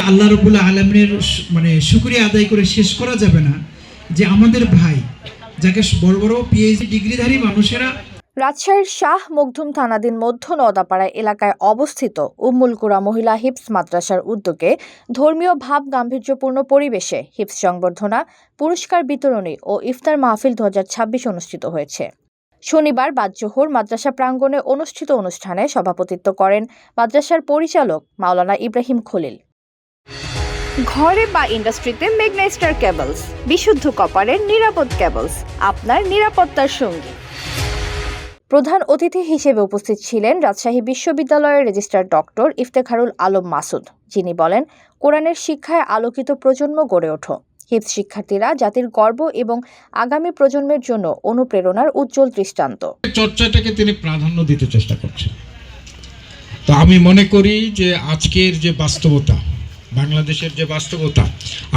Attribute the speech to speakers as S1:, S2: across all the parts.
S1: আল্লাহ রাব্বুল আলামিনের মানে শুকরিয়া আদায় করে শেষ করা যাবে না যে আমাদের ভাই যাকে বড় বড় পিএইচডি ডিগ্রিধারী মানুষেরা।
S2: রাজশাহীর শাহ মখদুম থানাধীন মধ্য নওদাপাড়া এলাকায় অবস্থিত উম্মুল কুরা মহিলা হিফজ মাদ্রাসার উদ্যোগে ধর্মীয় ভাব গাম্ভীর্যপূর্ণ পরিবেশে হিফজ সংবর্ধনা, পুরস্কার বিতরণী ও ইফতার মাহফিল 2026 অনুষ্ঠিত হয়েছে। শনিবার বাদ-জোহর মাদ্রাসা প্রাঙ্গণে অনুষ্ঠিত অনুষ্ঠানে সভাপতিত্ব করেন মাদ্রাসার পরিচালক মাওলানা ইব্রাহিম খলিল। ঘরে বা ইন্ডাস্ট্রিতে মেঘনা স্টার কেবলস, বিশুদ্ধ কপারের নিরাপদ কেবলস, আপনার নিরাপত্তার সঙ্গী। প্রধান অতিথি হিসেবে উপস্থিত ছিলেন রাজশাহী বিশ্ববিদ্যালয়ের রেজিস্ট্রার ডক্টর ইফতেখারুল আলম মাসুদ, যিনি বলেন, কোরআনের শিক্ষায় আলোকিত প্রজন্ম গড়ে ওঠো। হিফজ শিক্ষার্থীরা জাতির গর্ব এবং আগামী প্রজন্মের জন্য অনুপ্রেরণার উজ্জ্বল দৃষ্টান্ত।
S3: চর্চাটাকে তিনি প্রাধান্য দিতে চেষ্টা করছেন। তো আমি মনে করি যে আজকের যে বাস্তবতা, বাংলাদেশের যে বাস্তবতা,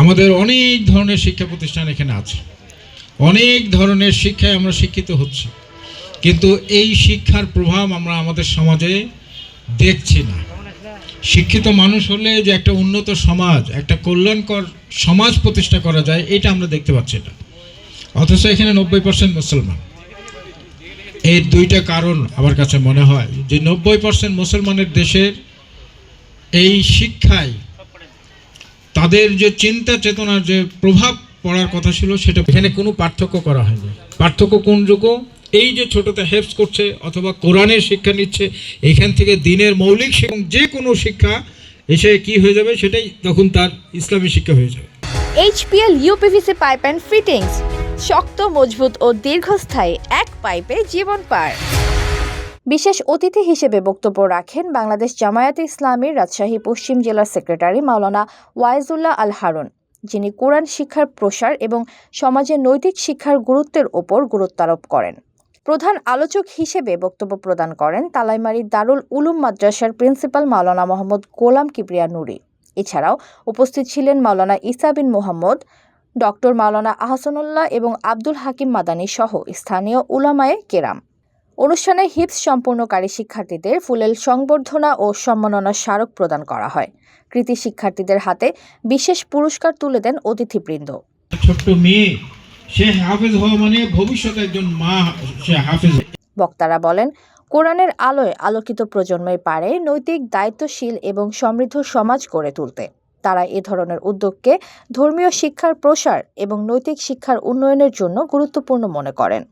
S3: আমাদের অনেক ধরনের শিক্ষা প্রতিষ্ঠান এখানে আছে, অনেক ধরনের শিক্ষায় আমরা শিক্ষিত হচ্ছি, কিন্তু এই শিক্ষার প্রভাব আমরা আমাদের সমাজে দেখছি না। শিক্ষিত মানুষ হলে যে একটা উন্নত সমাজ, একটা কল্যাণকর সমাজ প্রতিষ্ঠা করা যায়, এটা আমরা দেখতে পাচ্ছি না। অথচ এখানে 90% মুসলমান। এর দুইটা কারণ আমার কাছে মনে হয় যে 90% মুসলমানের দেশের এই শিক্ষায় তাদের যে চিন্তা চেতনার যে প্রভাব পড়ার কথা ছিল, সেটা এখানে কোনো পার্থক্য করা হয়নি। পার্থক্য কোনটুকু? এই যে ছোটতে হেফজ করছে অথবা কোরআনের শিক্ষা নিচ্ছে, এখান থেকে দিনের মৌলিক যে কোনো শিক্ষা এসে কি হয়ে যাবে, সেটাই তখন তার ইসলামী শিক্ষা হয়ে যাবে।
S2: HPL uPVC pipe and fittings, শক্ত, মজবুত ও দীর্ঘস্থায়ী, এক পাইপে জীবন পার। বিশেষ অতিথি হিসেবে বক্তব্য রাখেন বাংলাদেশ জামায়াতে ইসলামীর রাজশাহী পশ্চিম জেলার সেক্রেটারি মাওলানা ওয়াইজুল্লাহ আল হারুন, যিনি কোরআন শিক্ষার প্রসার এবং সমাজে নৈতিক শিক্ষার গুরুত্বের ওপর গুরুত্বারোপ করেন। প্রধান আলোচক হিসেবে বক্তব্য প্রদান করেন তালাইমারী দারুল উলুম মাদ্রাসার প্রিন্সিপাল মাওলানা মোহাম্মদ গোলাম কিবরিয়া নুরি। এছাড়াও উপস্থিত ছিলেন মাওলানা ঈসা বিন মোহাম্মদ, ডক্টর মাওলানা আহসানুল্লাহ এবং আব্দুল হাকিম মাদানী সহ স্থানীয় উলামায়ে কেরাম। অনুষ্ঠানে হিফজ সম্পূর্ণকারী শিক্ষার্থীদের ফুলেল সংবর্ধনা ও সম্মাননা স্মারক প্রদান করা হয়। কৃতি শিক্ষার্থীদের হাতে বিশেষ পুরস্কার তুলে দেন অতিথিবৃন্দ।
S3: ছোট্ট মেয়ে, সে হাফেজ হওয়া মানে ভবিষ্যতে একজন মা, সে হাফেজ।
S2: বক্তারা বলেন, কোরআনের আলোয় আলোকিত প্রজন্মই পারে নৈতিক, দায়িত্বশীল এবং সমৃদ্ধ সমাজ গড়ে তুলতে। তারা এ ধরনের উদ্যোগকে ধর্মীয় শিক্ষার প্রসার এবং নৈতিক শিক্ষার উন্নয়নের জন্য গুরুত্বপূর্ণ মনে করেন।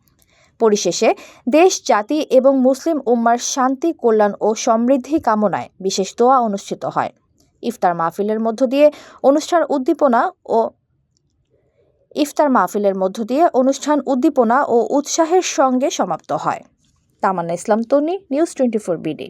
S2: পরিশেষে দেশ, জাতি এবং মুসলিম উম্মার শান্তি, কল্যাণ ও সমৃদ্ধি কামনায় বিশেষ দোয়া অনুষ্ঠিত হয়। ইফতার মাহফিলের মধ্য দিয়ে অনুষ্ঠান উদ্দীপনা ও উৎসাহের সঙ্গে সমাপ্ত হয়। তামান্না ইসলাম তনি, নিউজ 24 বিডি।